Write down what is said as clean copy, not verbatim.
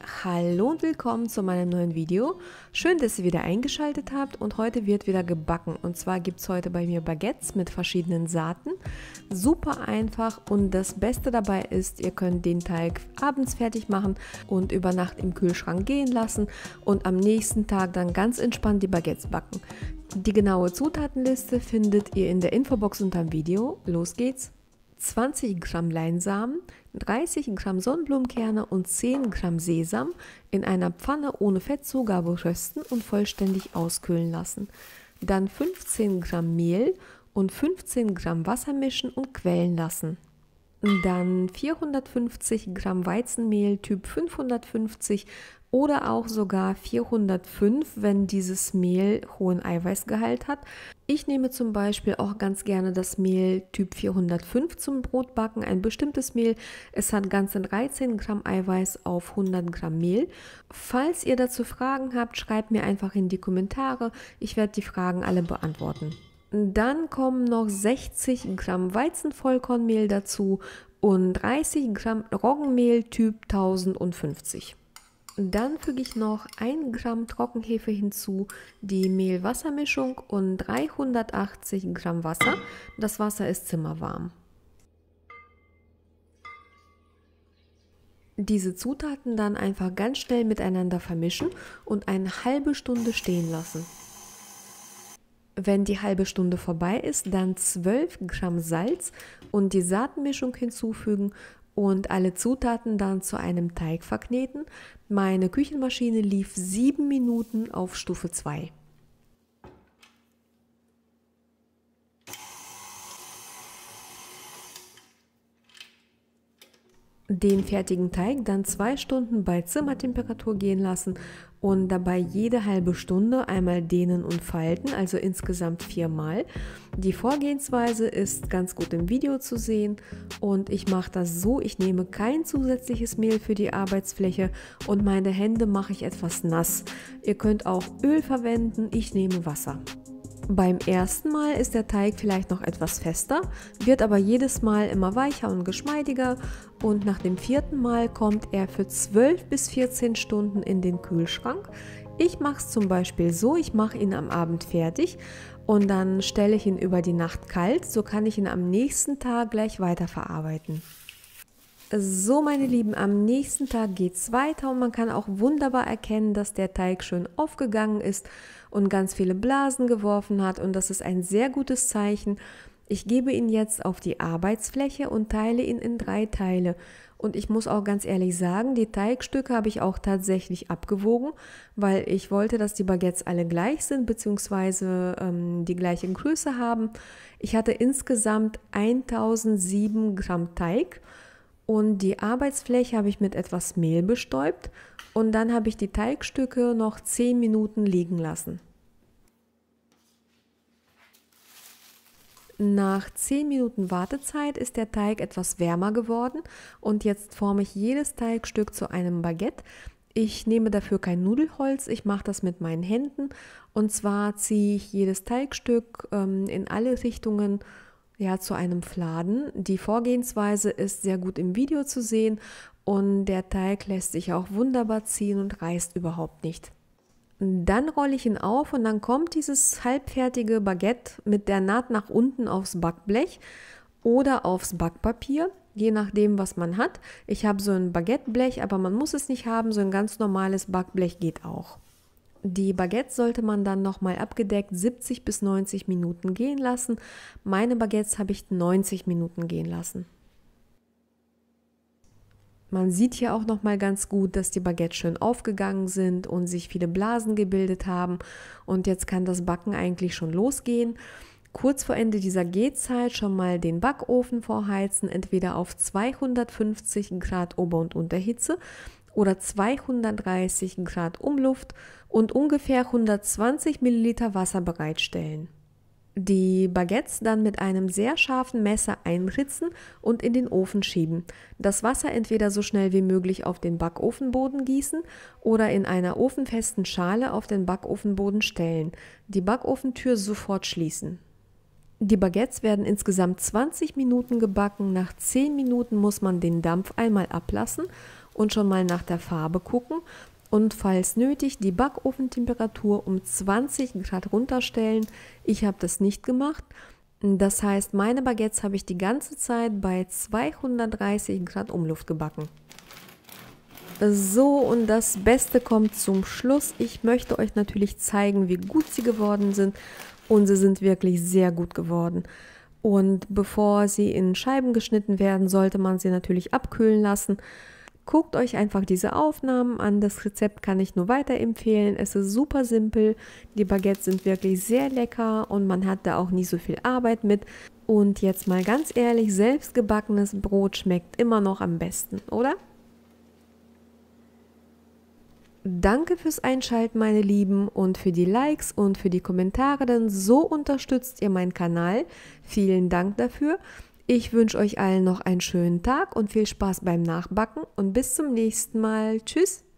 Hallo und willkommen zu meinem neuen Video. Schön, dass ihr wieder eingeschaltet habt und heute wird wieder gebacken. Und zwar gibt es heute bei mir Baguettes mit verschiedenen Saaten. Super einfach und das Beste dabei ist, ihr könnt den Teig abends fertig machen und über Nacht im Kühlschrank gehen lassen und am nächsten Tag dann ganz entspannt die Baguettes backen. Die genaue Zutatenliste findet ihr in der Infobox unter dem Video. Los geht's! 20 Gramm Leinsamen, 30 Gramm Sonnenblumenkerne und 10 Gramm Sesam in einer Pfanne ohne Fettzugabe rösten und vollständig auskühlen lassen. Dann 15 Gramm Mehl und 15 Gramm Wasser mischen und quellen lassen. Dann 450 Gramm Weizenmehl Typ 550 oder auch sogar 405, wenn dieses Mehl hohen Eiweißgehalt hat. Ich nehme zum Beispiel auch ganz gerne das Mehl Typ 405 zum Brotbacken, ein bestimmtes Mehl. Es hat ganze 13 Gramm Eiweiß auf 100 Gramm Mehl. Falls ihr dazu Fragen habt, schreibt mir einfach in die Kommentare. Ich werde die Fragen alle beantworten. Dann kommen noch 60 Gramm Weizenvollkornmehl dazu und 30 Gramm Roggenmehl Typ 1050. Dann füge ich noch 1 Gramm Trockenhefe hinzu, die Mehl-Wasser-Mischung und 380 Gramm Wasser. Das Wasser ist zimmerwarm. Diese Zutaten dann einfach ganz schnell miteinander vermischen und eine halbe Stunde stehen lassen. Wenn die halbe Stunde vorbei ist, dann 12 Gramm Salz und die Saatenmischung hinzufügen und alle Zutaten dann zu einem Teig verkneten. Meine Küchenmaschine lief 7 Minuten auf Stufe 2. Den fertigen Teig dann 2 Stunden bei Zimmertemperatur gehen lassen und dabei jede halbe Stunde einmal dehnen und falten, also insgesamt 4 Mal. Die Vorgehensweise ist ganz gut im Video zu sehen und ich mache das so, ich nehme kein zusätzliches Mehl für die Arbeitsfläche und meine Hände mache ich etwas nass. Ihr könnt auch Öl verwenden, ich nehme Wasser. Beim ersten Mal ist der Teig vielleicht noch etwas fester, wird aber jedes Mal immer weicher und geschmeidiger und nach dem 4. Mal kommt er für 12 bis 14 Stunden in den Kühlschrank. Ich mache es zum Beispiel so, ich mache ihn am Abend fertig und dann stelle ich ihn über die Nacht kalt, so kann ich ihn am nächsten Tag gleich weiterverarbeiten. So, meine Lieben, am nächsten Tag geht es weiter und man kann auch wunderbar erkennen, dass der Teig schön aufgegangen ist und ganz viele Blasen geworfen hat und das ist ein sehr gutes Zeichen. Ich gebe ihn jetzt auf die Arbeitsfläche und teile ihn in 3 Teile. Und ich muss auch ganz ehrlich sagen, die Teigstücke habe ich auch tatsächlich abgewogen, weil ich wollte, dass die Baguettes alle gleich sind bzw. die gleiche Größe haben. Ich hatte insgesamt 1007 Gramm Teig. Und die Arbeitsfläche habe ich mit etwas Mehl bestäubt und dann habe ich die Teigstücke noch 10 Minuten liegen lassen. Nach 10 Minuten Wartezeit ist der Teig etwas wärmer geworden und jetzt forme ich jedes Teigstück zu einem Baguette. Ich nehme dafür kein Nudelholz, ich mache das mit meinen Händen und zwar ziehe ich jedes Teigstück in alle Richtungen zu einem Fladen. Die Vorgehensweise ist sehr gut im Video zu sehen und der Teig lässt sich auch wunderbar ziehen und reißt überhaupt nicht. Dann rolle ich ihn auf und dann kommt dieses halbfertige Baguette mit der Naht nach unten aufs Backblech oder aufs Backpapier, je nachdem, was man hat. Ich habe so ein Baguetteblech, aber man muss es nicht haben, so ein ganz normales Backblech geht auch. Die Baguettes sollte man dann nochmal abgedeckt 70 bis 90 Minuten gehen lassen. Meine Baguettes habe ich 90 Minuten gehen lassen. Man sieht hier auch nochmal ganz gut, dass die Baguettes schön aufgegangen sind und sich viele Blasen gebildet haben. Und jetzt kann das Backen eigentlich schon losgehen. Kurz vor Ende dieser Gehzeit schon mal den Backofen vorheizen, entweder auf 250 Grad Ober- und Unterhitze oder 230 Grad Umluft und ungefähr 120 Milliliter Wasser bereitstellen. Die Baguettes dann mit einem sehr scharfen Messer einritzen und in den Ofen schieben. Das Wasser entweder so schnell wie möglich auf den Backofenboden gießen oder in einer ofenfesten Schale auf den Backofenboden stellen. Die Backofentür sofort schließen. Die Baguettes werden insgesamt 20 Minuten gebacken. Nach 10 Minuten muss man den Dampf einmal ablassen und schon mal nach der Farbe gucken und falls nötig die Backofentemperatur um 20 Grad runterstellen. Ich habe das nicht gemacht. Das heißt, meine Baguettes habe ich die ganze Zeit bei 230 Grad Umluft gebacken. So, und das Beste kommt zum Schluss. Ich möchte euch natürlich zeigen, wie gut sie geworden sind. Und sie sind wirklich sehr gut geworden. Und bevor sie in Scheiben geschnitten werden, sollte man sie natürlich abkühlen lassen. Guckt euch einfach diese Aufnahmen an. Das Rezept kann ich nur weiterempfehlen. Es ist super simpel. Die Baguettes sind wirklich sehr lecker und man hat da auch nie so viel Arbeit mit. Und jetzt mal ganz ehrlich, selbstgebackenes Brot schmeckt immer noch am besten, oder? Danke fürs Einschalten, meine Lieben, und für die Likes und für die Kommentare, denn so unterstützt ihr meinen Kanal. Vielen Dank dafür. Ich wünsche euch allen noch einen schönen Tag und viel Spaß beim Nachbacken und bis zum nächsten Mal. Tschüss!